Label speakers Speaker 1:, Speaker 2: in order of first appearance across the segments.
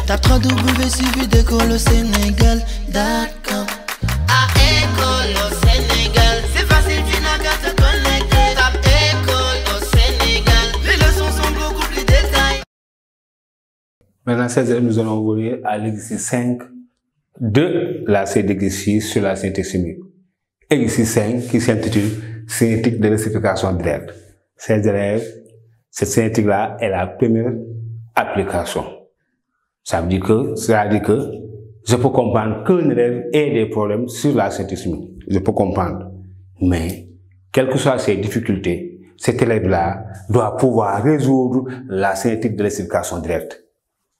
Speaker 1: Tape www suivi d'école au Sénégal. D'accord. À école au Sénégal, c'est facile, tu n'as qu'à te connecter. Tape école au Sénégal, les leçons sont beaucoup plus détaillées.
Speaker 2: Maintenant, nous allons voir à l'exercice 5 de la série d'exercices sur la synthèse chimique. Exercice 5 qui s'intitule Synthétique de réciprocation directe. Ces élèves, cette synthétique-là est la première application. Ça veut dire que je peux comprendre qu'un élève ait des problèmes sur la synthèse chimique. Je peux comprendre. Mais, quelles que soient ses difficultés, cet élève-là doit pouvoir résoudre la synthétique de réciprocation directe.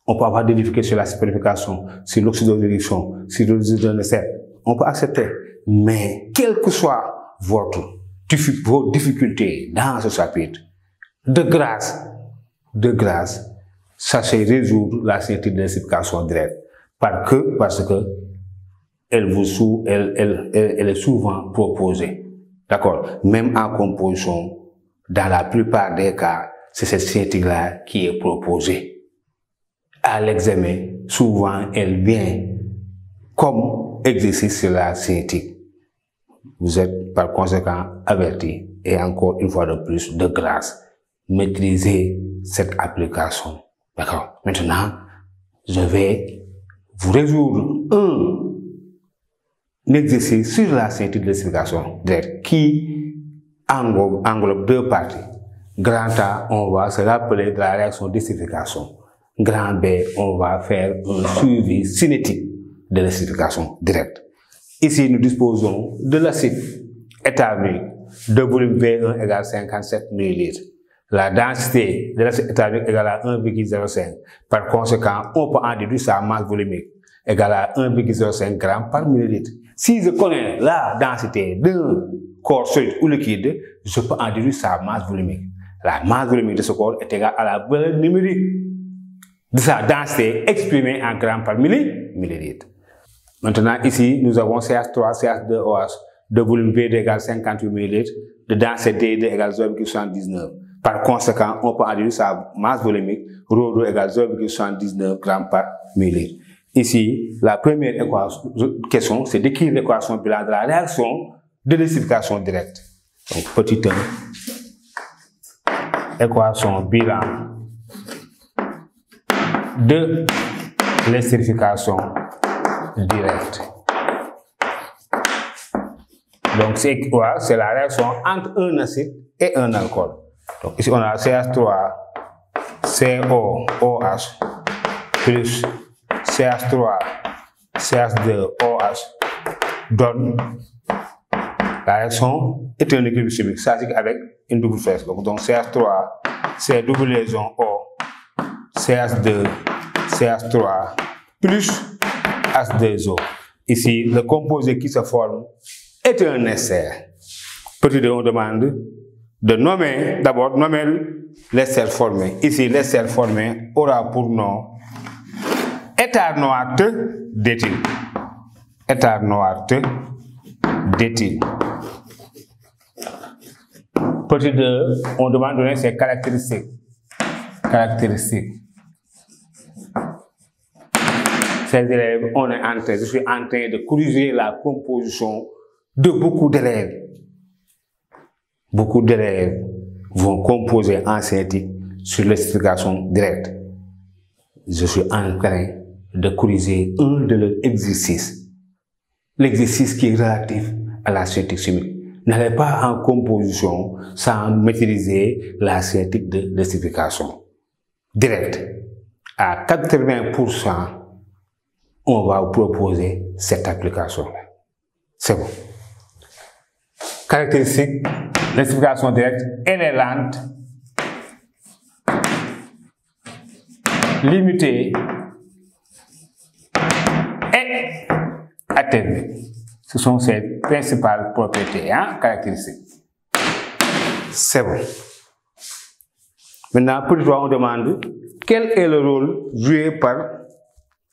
Speaker 2: On peut avoir des difficultés sur la sérification, sur l'oxydation, sur l'oxydation, on peut accepter. Mais, quelles que soient vos difficultés dans ce chapitre, de grâce, sachez résoudre la synthétique de réciprocation directe. Parce que elle est souvent proposée. D'accord? Même en composition, dans la plupart des cas, c'est cette synthétique-là qui est proposée. À l'examen, souvent, elle vient comme exercice sur la synthétique. Vous êtes par conséquent avertis, et encore une fois de plus, de grâce, maîtrisez cette application. D'accord? Maintenant, je vais vous résoudre un exercice sur la synthétique de réciprocation directe qui englobe deux parties. Grand A, on va se rappeler de la réaction d'estérification. Grand B, on va faire un suivi cinétique de réciprocation directe. Ici, nous disposons de l'acide établi de volume V1 égale 57 ml. La densité de l'acide établi égale à 1,05. Par conséquent, on peut en déduire sa masse volumique égale à 1,05 g par millilitre. Si je connais la densité d'un corps solide ou liquide, je peux en déduire sa masse volumique. La masse volumique de ce corps est égale à la valeur numérique de sa densité exprimée en grammes par millilitre. Maintenant, ici, nous avons CH3, CH2OH de volume V2 égale 58 ml, de densité D2 égale 0,79. Par conséquent, on peut en déduire sa masse volumique, ρ2 égale 0,79 g par millilitre. Ici, la première question, c'est d'écrire l'équation bilan de la réaction de réciprocation directe. Donc, petit 1, équation bilan de l'estérification directe. Donc, c'est quoi? C'est la réaction entre un acide et un alcool. Donc, ici, on a CH3, COOH, plus CH3, CH2OH, donne la réaction est un équilibre chimique, ça c'est avec une double phase. Donc, CH3, c'est double liaison O, CH2, CH3, plus H2O. Ici, le composé qui se forme est un ester. Petit 2, on demande de nommer, d'abord, nommer l'ester formé. Ici, l'ester formé aura pour nom éthanoate d'éthyle. Éthanoate d'éthyle. Petit 2, on demande de donner ses caractéristiques. Ces élèves, je suis en train de corriger la composition de beaucoup d'élèves. Beaucoup d'élèves vont composer en synthétique sur l'explication directe. Je suis en train de corriger un de leurs exercices. L'exercice qui est relatif à la synthétique chimique. N'allez pas en composition sans maîtriser la synthétique de l'explication directe. À 80%, on va vous proposer cette application-là. C'est bon. Caractéristique, l'explication directe, elle est lente, limitée et atténuée. Ce sont ses principales propriétés, caractéristiques. C'est bon. Maintenant, pour toi, on demande quel est le rôle joué par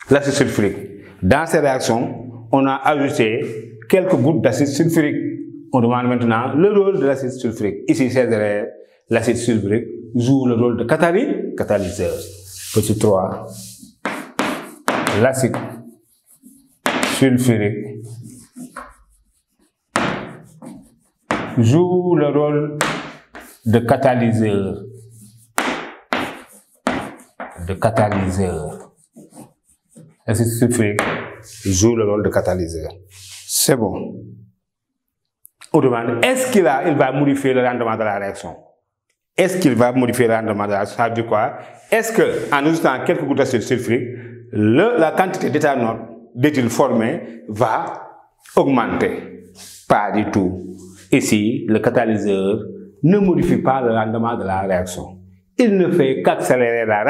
Speaker 2: l'acide sulfurique. Dans ces réactions, on a ajouté quelques gouttes d'acide sulfurique. On demande maintenant le rôle de l'acide sulfurique. Ici, c'est l'acide sulfurique joue le rôle de catalyseur. Petit 3. l'acide sulfurique joue le rôle de catalyseur. L'acide sulfurique joue le rôle de catalyseur. C'est bon. On demande, est-ce qu'il va modifier le rendement de la réaction? Est-ce qu'il va modifier le rendement de la réaction? Ça veut dire quoi? Est-ce qu'en ajoutant quelques gouttes d'acide sulfurique, la quantité d'éthyle formée va augmenter? Pas du tout. Ici, le catalyseur ne modifie pas le rendement de la réaction. Il ne fait qu'accélérer la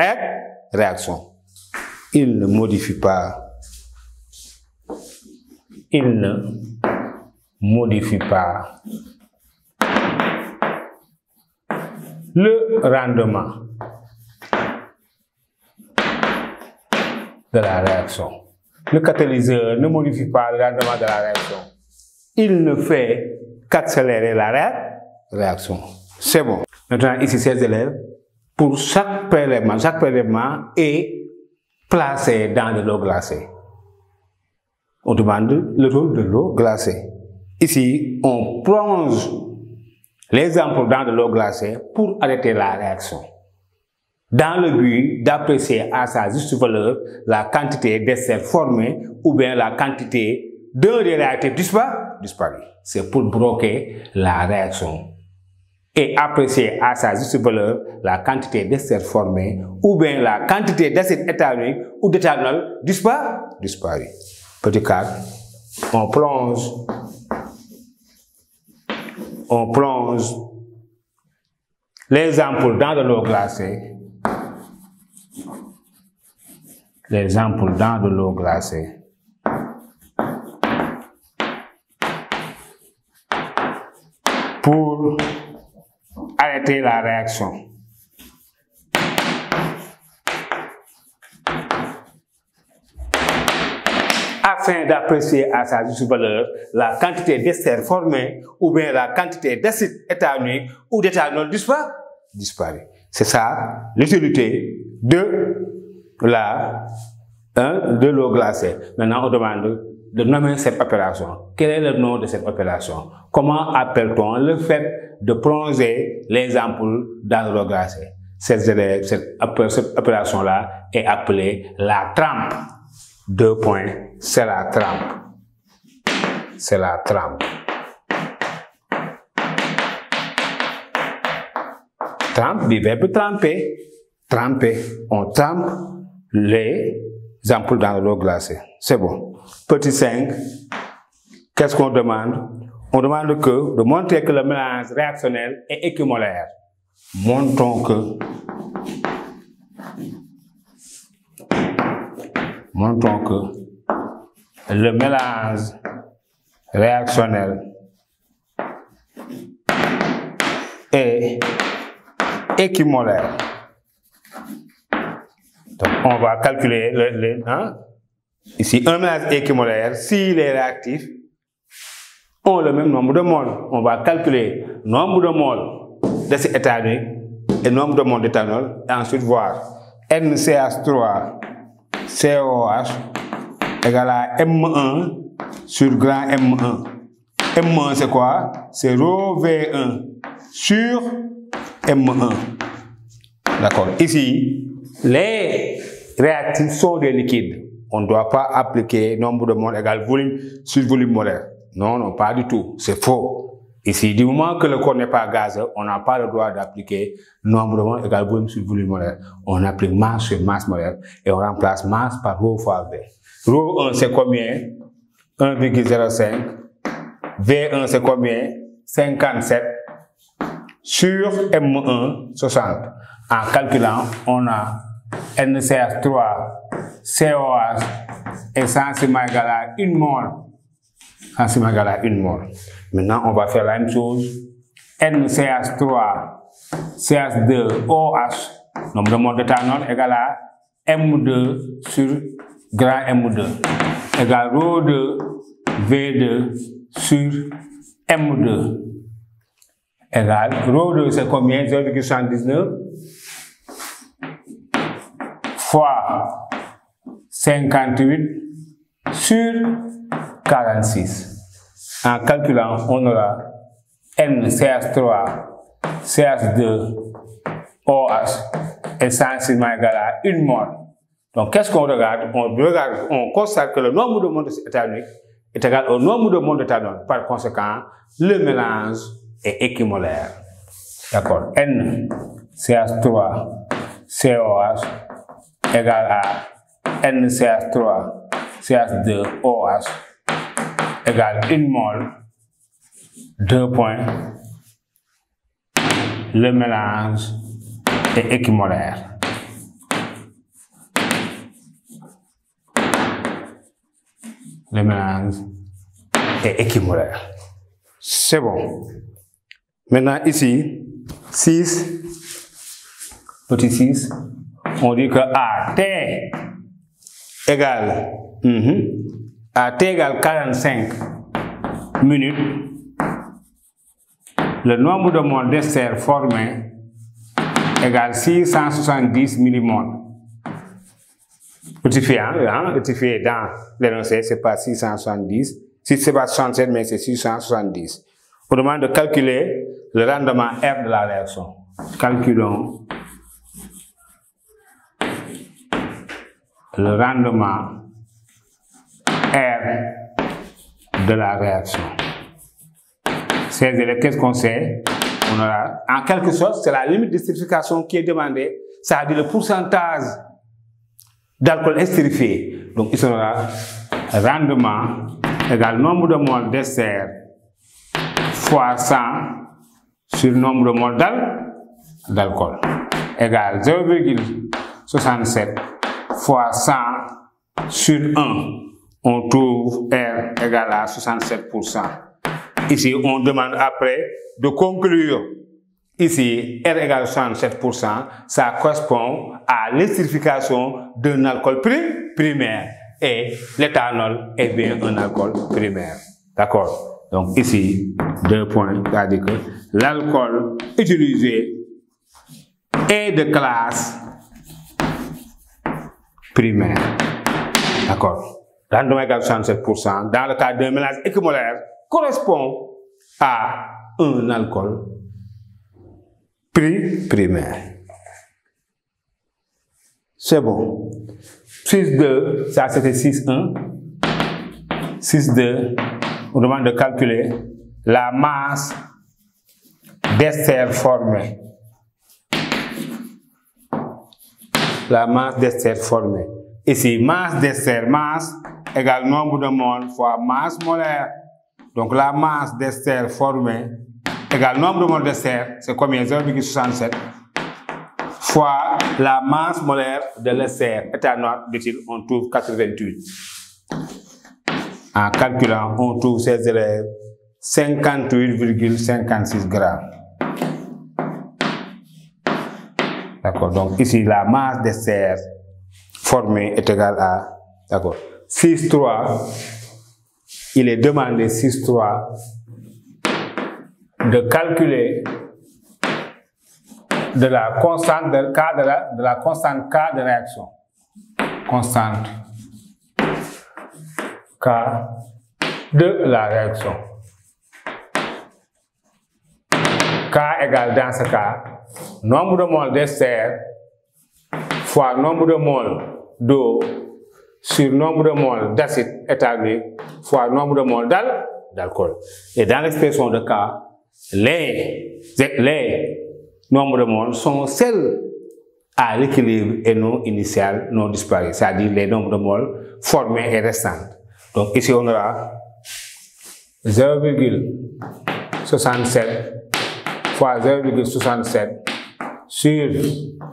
Speaker 2: réaction. Il ne modifie pas. Il ne modifie pas le rendement de la réaction. Le catalyseur ne modifie pas le rendement de la réaction. Il ne fait qu'accélérer la réaction. C'est bon. Maintenant, ici, ces élèves, pour chaque prélèvement est placé dans de l'eau glacée. On demande le rôle de l'eau glacée. Ici, on plonge les ampoules dans de l'eau glacée pour arrêter la réaction, dans le but d'apprécier à sa juste valeur la quantité d'ester formée ou bien la quantité d'un des réactifs disparu. C'est pour bloquer la réaction et apprécier à sa juste valeur la quantité d'ester formée ou bien la quantité d'acide éthanoïque ou d'éthanol disparu. Petit 4, on plonge les ampoules dans de l'eau glacée. Les ampoules dans de l'eau glacée. Pour arrêter la réaction. Afin d'apprécier à sa juste valeur la quantité d'ester formée ou bien la quantité d'acide éthanoïque ou d'éthanol disparu. C'est ça l'utilité de l'eau glacée. Maintenant, on demande de nommer cette opération. Quel est le nom de cette opération? Comment appelle-t-on le fait de plonger les ampoules dans l'eau glacée? Cette opération-là est appelée la trempe. 2 points, c'est la trempe. C'est la trempe. Trempe, du verbe tremper. Tremper. On trempe les ampoules dans l'eau glacée. C'est bon. Petit 5, qu'est-ce qu'on demande? On demande de montrer que le mélange réactionnel est équimolaire. Montrons que le mélange réactionnel est équimolaire. Donc, on va calculer ici un mélange équimolaire si les réactifs ont le même nombre de moles. On va calculer le nombre de moles d'acide éthanoïque et le nombre de moles d'éthanol et ensuite voir NCH3 COH égale à M1 sur grand M1. M1 c'est quoi? C'est rho V1 sur M1. D'accord. Ici, les réactifs sont des liquides. On ne doit pas appliquer nombre de moles égale volume sur volume molaire. Non, non, pas du tout. C'est faux. Ici, du moment que le corps n'est pas gazeux, on n'a pas le droit d'appliquer nombre de moles égale volume sur volume molaire. On applique masse sur masse molaire et on remplace masse par rho fois V. Rho 1 c'est combien? 1,05. V1 c'est combien? 57 sur M1 60. En calculant, on a NCH3 COH est sensiblement égal à 1 mole. Sensiblement égal à 1 mole. Maintenant, on va faire la même chose. NCH3 CH2 OH, nombre de moles d'éthanol égal à M2 sur grand M2 égale rho 2 V2 sur M2 égale rho 2 c'est combien? 0,79 fois 58 sur 46. En calculant, on aura NCH3, CH2, OH est essentiellement égal à 1 mol. Donc, qu'est-ce qu'on regarde? On constate que le nombre de moles éthanoïques est égal au nombre de moles d'éthanol. Par conséquent, le mélange est équimolaire. D'accord? NCH3, COH égale à NCH3, CH2, OH égale 1 mol, 2 points. Le mélange est équimolaire. Le mélange est équimolaire. C'est bon. Maintenant, ici, 6, petit 6, on dit que AT égale, AT égale 45 minutes. Le nombre de moles d'ester formé égale 670 millimoles. Rectifié, rectifié dans l'énoncé, c'est pas 670. Si c'est pas 67, mais c'est 670. On demande de calculer le rendement R de la réaction. Calculons le rendement R de la réaction. Ces élèves, qu'est-ce qu'on sait? On aura, en quelque sorte, c'est la limite de stérification qui est demandée, c'est-à-dire le pourcentage d'alcool estérifié. Donc, ici, on aura rendement égale nombre de moles d'ester fois 100 sur nombre de moles d'alcool égale 0,67 fois 100 sur 1. On trouve R égale à 67%. Ici, on demande après de conclure. Ici, R égale 67%, ça correspond à l'estérification d'un alcool primaire. Et l'éthanol est bien un alcool primaire. D'accord? Donc ici, 2 points, c'est-à-dire que l'alcool utilisé est de classe primaire. D'accord? Rendement égal 67%, dans le cas d'un mélange équimolaire, correspond à un alcool primaire. C'est bon. 6,2, ça c'était 6,1. 6,2, on demande de calculer la masse d'ester formée. La masse d'ester formée. Ici, masse d'ester, masse égale nombre de moles fois masse molaire. Donc la masse d'ester formée égale nombre de moles d'ester, c'est combien? 0,67 fois la masse molaire de l'ester éthanol d'éthyle, on trouve 88. En calculant, on trouve ces élèves 58,56 grammes. D'accord, donc ici la masse d'ester formée est égale à, d'accord, 6,3. Il est demandé 6,3 de calculer de la constante de la constante K de réaction. Constante K de la réaction. K égale dans ce cas nombre de moles d'ester fois nombre de moles d'eau sur nombre de moles d'acide éthanolique fois nombre de moles d'alcool. Et dans l'expression de K, les nombres de moles sont celles à l'équilibre et non initial, non disparu, c'est-à-dire les nombres de moles formés et restants. Donc ici on aura 0,67 fois 0,67 sur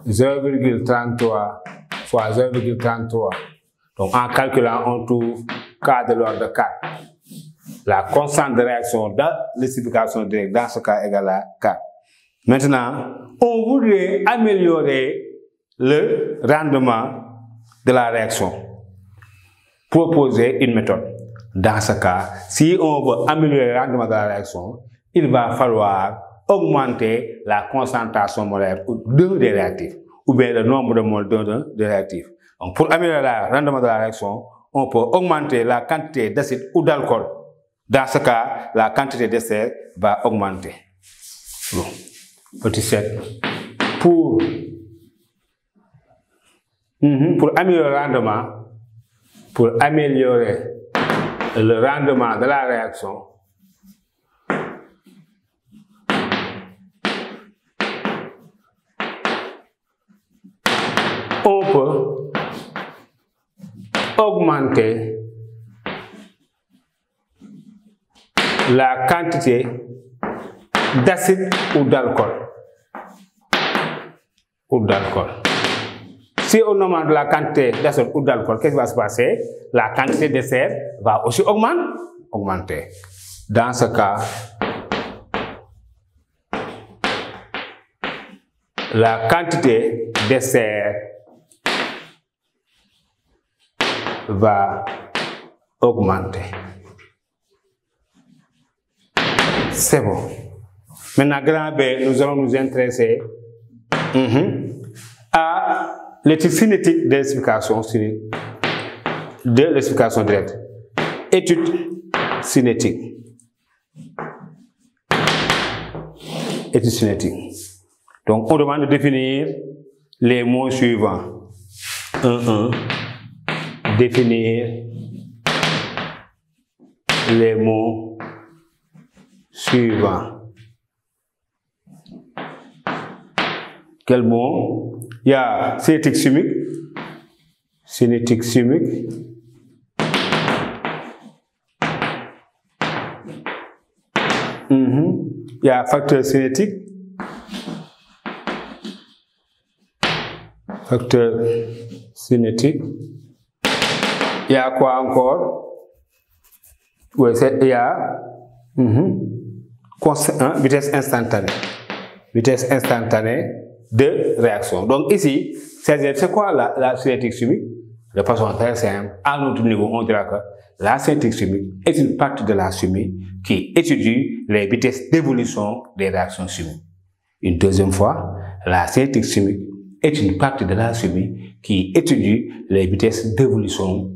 Speaker 2: 0,33 fois 0,33. Donc en calculant, on trouve K de l'ordre de 4. La constante de réaction de l'estérification directe dans ce cas égale à 4. Maintenant, on voudrait améliorer le rendement de la réaction. Proposer une méthode. Dans ce cas, si on veut améliorer le rendement de la réaction, il va falloir augmenter la concentration molaire d'un des réactifs, ou bien le nombre de moles d'un des réactifs. Donc, pour améliorer le rendement de la réaction, on peut augmenter la quantité d'acide ou d'alcool. Dans ce cas, la quantité d'ester va augmenter. Bon. Petit 7. Pour améliorer le rendement de la réaction, on peut augmenter la quantité d'acide ou d'alcool. Si on augmente la quantité d'acide ou d'alcool, qu'est-ce qui va se passer? La quantité d'ester va aussi augmenter. Dans ce cas, la quantité d'ester va augmenter. C'est bon. Maintenant, grand B, nous allons nous intéresser à l'étude cinétique de l'explication directe. Étude cinétique. Donc, on demande de définir les mots suivants. 1. Définir les mots suivants. Quel mot? Il y a cinétique chimique. Il y a facteur cinétique. Il y a quoi encore? Oui, il y a vitesse instantanée de réaction. Donc ici, c'est quoi la cinétique chimique? De façon très simple, à notre niveau, on dira que la cinétique chimique est une partie de la chimie qui étudie les vitesses d'évolution des réactions chimiques. Une deuxième fois, la cinétique chimique est une partie de la chimie qui étudie les vitesses d'évolution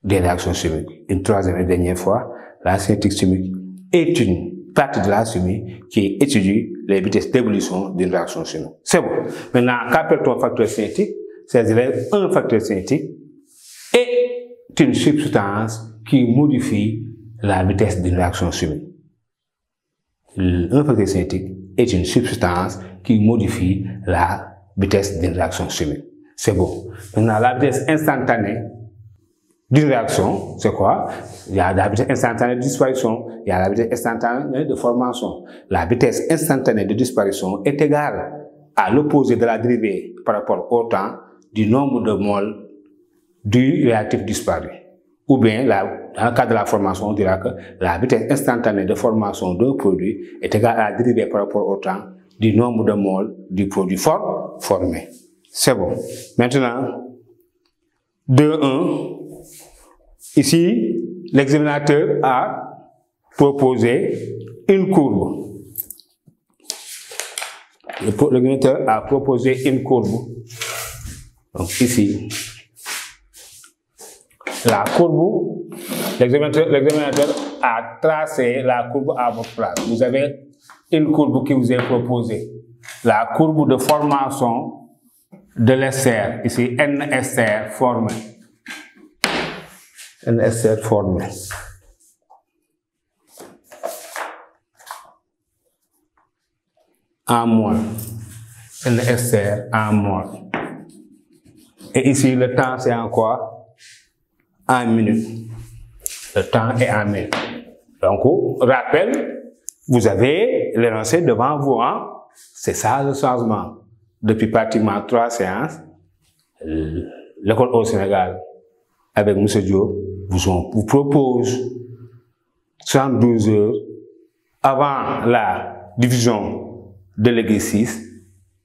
Speaker 2: des réactions chimiques. Une troisième et dernière fois, la cinétique chimique est une partie de la chimie qui étudie les vitesses d'évolution d'une réaction chimique. C'est bon. Maintenant, qu'appelle-t-on facteur cinétique? C'est-à-dire un facteur cinétique est une substance qui modifie la vitesse d'une réaction chimique. Un facteur cinétique est une substance qui modifie la vitesse d'une réaction chimique. C'est bon. Maintenant, la vitesse instantanée d'une réaction, c'est quoi? Il y a la vitesse instantanée de disparition, il y a la vitesse instantanée de formation. La vitesse instantanée de disparition est égale à l'opposé de la dérivée par rapport au temps du nombre de moles du réactif disparu. Ou bien, dans le cas de la formation, on dira que la vitesse instantanée de formation d'un produit est égale à la dérivée par rapport au temps du nombre de moles du produit formé. C'est bon. Maintenant, 2.1. Ici, l'examinateur a proposé une courbe. L'examinateur a proposé une courbe. Donc ici, la courbe, l'examinateur a tracé la courbe à votre place. Vous avez une courbe qui vous est proposée. La courbe de formation de l'ester, ici N-ester formé. N-ester formé. En mol. N-ester en mol. Et ici, le temps, c'est en quoi? En minutes. Le temps est en minutes. Donc, rappel, vous avez l'énoncé devant vous. Hein? C'est ça le changement. Depuis pratiquement 3 séances, l'école au Sénégal, avec M. Diop, vous propose 72 heures avant la division de l'exercice,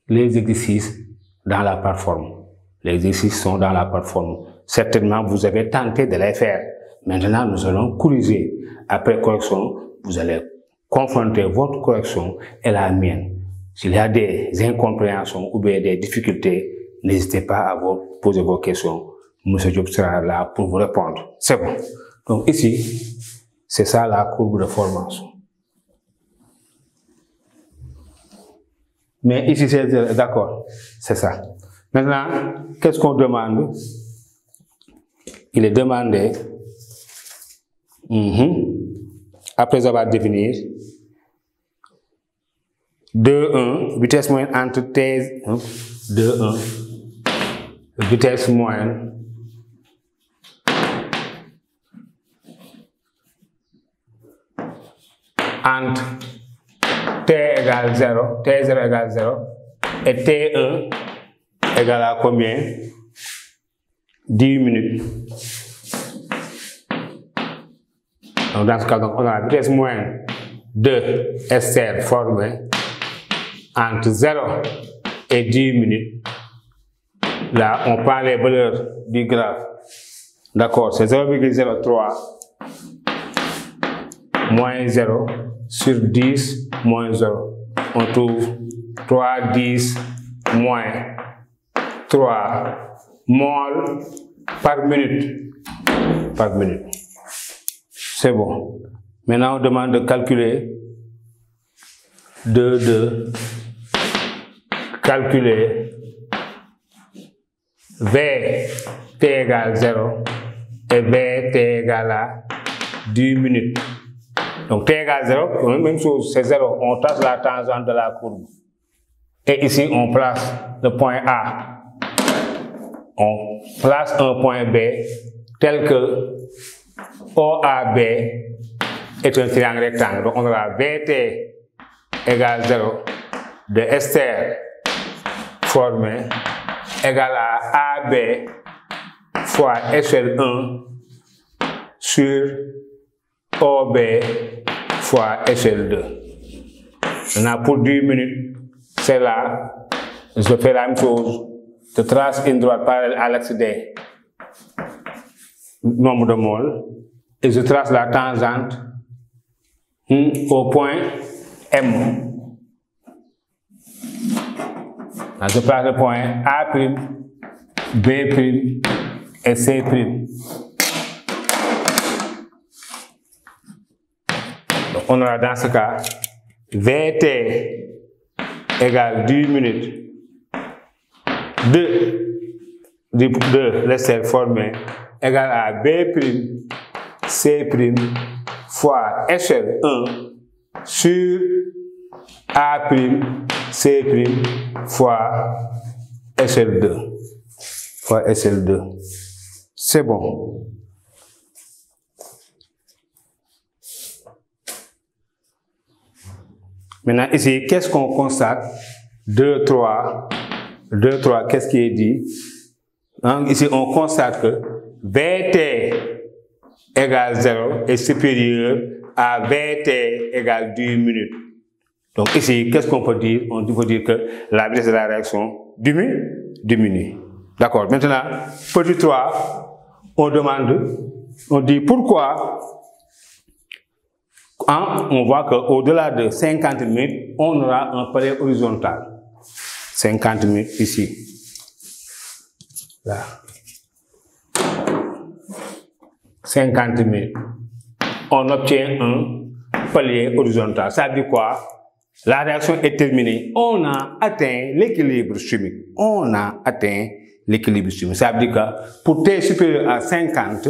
Speaker 2: les exercices dans la plateforme. Les exercices sont dans la plateforme. Certainement, vous avez tenté de les faire. Maintenant, nous allons corriger. Après correction, vous allez confronter votre correction et la mienne. S'il y a des incompréhensions ou bien des difficultés, n'hésitez pas à vous poser vos questions. Monsieur Diop sera là pour vous répondre. C'est bon. Donc ici, c'est ça la courbe de formation. Mais ici, c'est d'accord. C'est ça. Maintenant, qu'est-ce qu'on demande? Il est demandé, après avoir défini 2, 1, vitesse moyenne entre T, 2, 1, vitesse moyenne entre T égale 0, T0 égale 0, et T1 égale à combien? 10 minutes. Donc dans ce cas, on a la vitesse moyenne de Esther formée entre 0 et 10 minutes. Là, on prend les valeurs du graphe. D'accord, c'est 0,03 moins 0 sur 10 moins 0. On trouve 3, 10 moins 3 mol par minute. Par minute. C'est bon. Maintenant, on demande de calculer calculer Vt égale 0 et Vt égale à 10 minutes. Donc T égale 0, même chose, c'est 0, on trace la tangente de la courbe. Et ici, on place le point A. On place un point B tel que OAB est un triangle rectangle. Donc on aura Vt égale 0 de Esther formé égale à AB fois échelle 1 sur OB fois échelle 2. Maintenant pour 10 minutes, c'est là, je fais la même chose, je trace une droite parallèle à l'axe D, nombre de moles, et je trace la tangente au point M. Là, je place le point A', B' et C'. Donc, on aura dans ce cas Vt égale 10 minutes de l'essai formé égale à B', C' fois échelle 1 sur A', C' fois échelle 2. Fois échelle 2. C'est bon. Maintenant, ici, qu'est-ce qu'on constate? 2, 3, qu'est-ce qui est dit? Donc, ici, on constate que Vt égale 0 est supérieur à Vt égale 10 minutes. Donc ici, qu'est-ce qu'on peut dire? On peut dire que la vitesse de la réaction diminue. D'accord. Maintenant, petit 3, on dit pourquoi, on voit qu'au-delà de 50 minutes, on aura un palier horizontal. 50 minutes ici. Là. 50 minutes. On obtient un palier horizontal. Ça veut dire quoi? La réaction est terminée. On a atteint l'équilibre chimique. Ça veut dire que pour T supérieur à 50,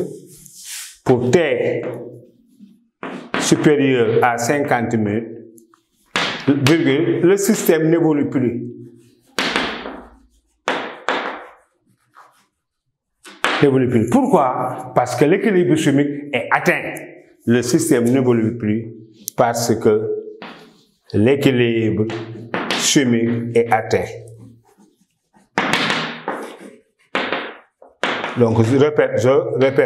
Speaker 2: pour T supérieur à 50 minutes, le système n'évolue plus. Pourquoi? Parce que l'équilibre chimique est atteint. Le système n'évolue plus parce que l'équilibre chimique est atteint. Donc, je répète,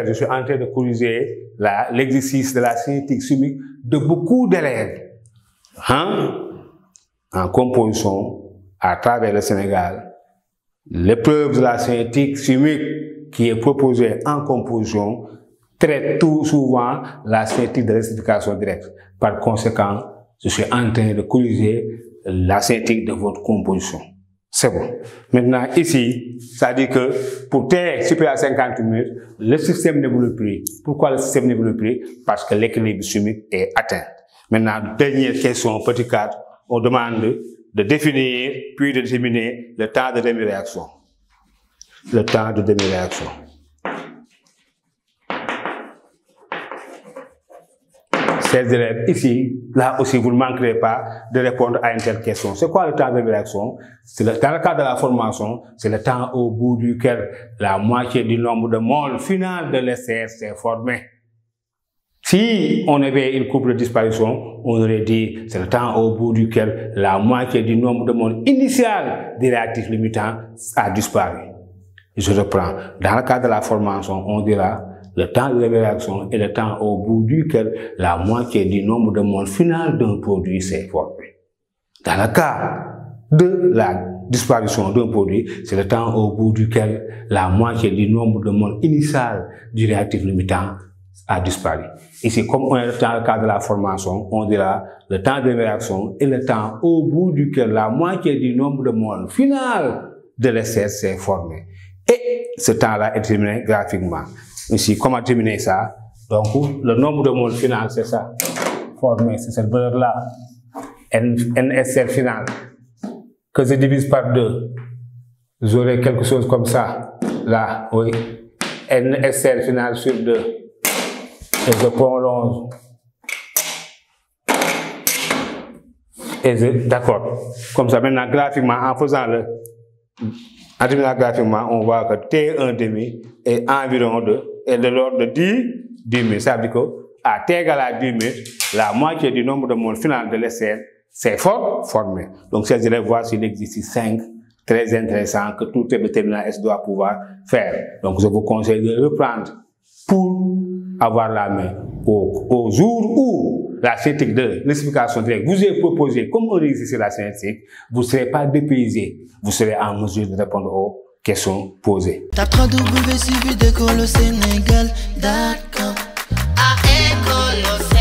Speaker 2: je suis en train de corriger l'exercice de la cinétique chimique de beaucoup d'élèves en composition à travers le Sénégal. L'épreuve de la cinétique chimique qui est proposée en composition traite tout souvent la cinétique de rectification directe. Par conséquent, je suis en train de corriger la cinétique de votre composition. C'est bon. Maintenant, ici, ça dit que pour T supérieur à 50 minutes, le système n'évolue plus. Pourquoi le système n'évolue plus? Parce que l'équilibre chimique est atteint. Maintenant, dernière question, petit 4, on demande de définir puis de déterminer le temps de demi-réaction. Le temps de demi-réaction. Chers élèves, ici, là aussi, vous ne manquerez pas de répondre à une telle question. C'est quoi le temps de demi-réaction? Dans le cadre de la formation, c'est le temps au bout duquel la moitié du nombre de moles final de l'ester s'est formé. Si on avait une courbe de disparition, on aurait dit c'est le temps au bout duquel la moitié du nombre de moles initial des réactifs limitants a disparu. Je reprends. Dans le cadre de la formation, on dira le temps de réaction est le temps au bout duquel la moitié du nombre de moles final d'un produit s'est formé. Dans le cas de la disparition d'un produit, c'est le temps au bout duquel la moitié du nombre de moles initial du réactif limitant a disparu. Ici, comme on est dans le cadre de la formation, on dira le temps de réaction est le temps au bout duquel la moitié du nombre de moles final de l'ester s'est formé. Et ce temps-là est déterminé graphiquement. Ici, comment déterminer ça? Donc, le nombre de moles final, c'est ça. Formé, c'est cette valeur-là. NSR final. Que je divise par 2. J'aurai quelque chose comme ça. Là, oui. NSR final sur 2. Et je prolonge. Et d'accord. Comme ça, maintenant, graphiquement, en faisant le. En terminant graphiquement, on voit que T1 demi est environ de l'ordre de 10 minutes. Ça veut dire que à T égale à 10 minutes, la moitié du nombre de moles final de l'ester s'est formé. Donc, ces élèves, voici l'exercice 5, très intéressant, que tout terminal S doit pouvoir faire. Donc, je vous conseille de reprendre pour avoir la main au jour où la cinétique de l'explication directe vous est proposée comme un exercice de la cinétique, vous ne serez pas dépaysé, vous serez en mesure de répondre aux questions posées.
Speaker 1: Tape www.suividecolosénégal.com. À École au Sénégal.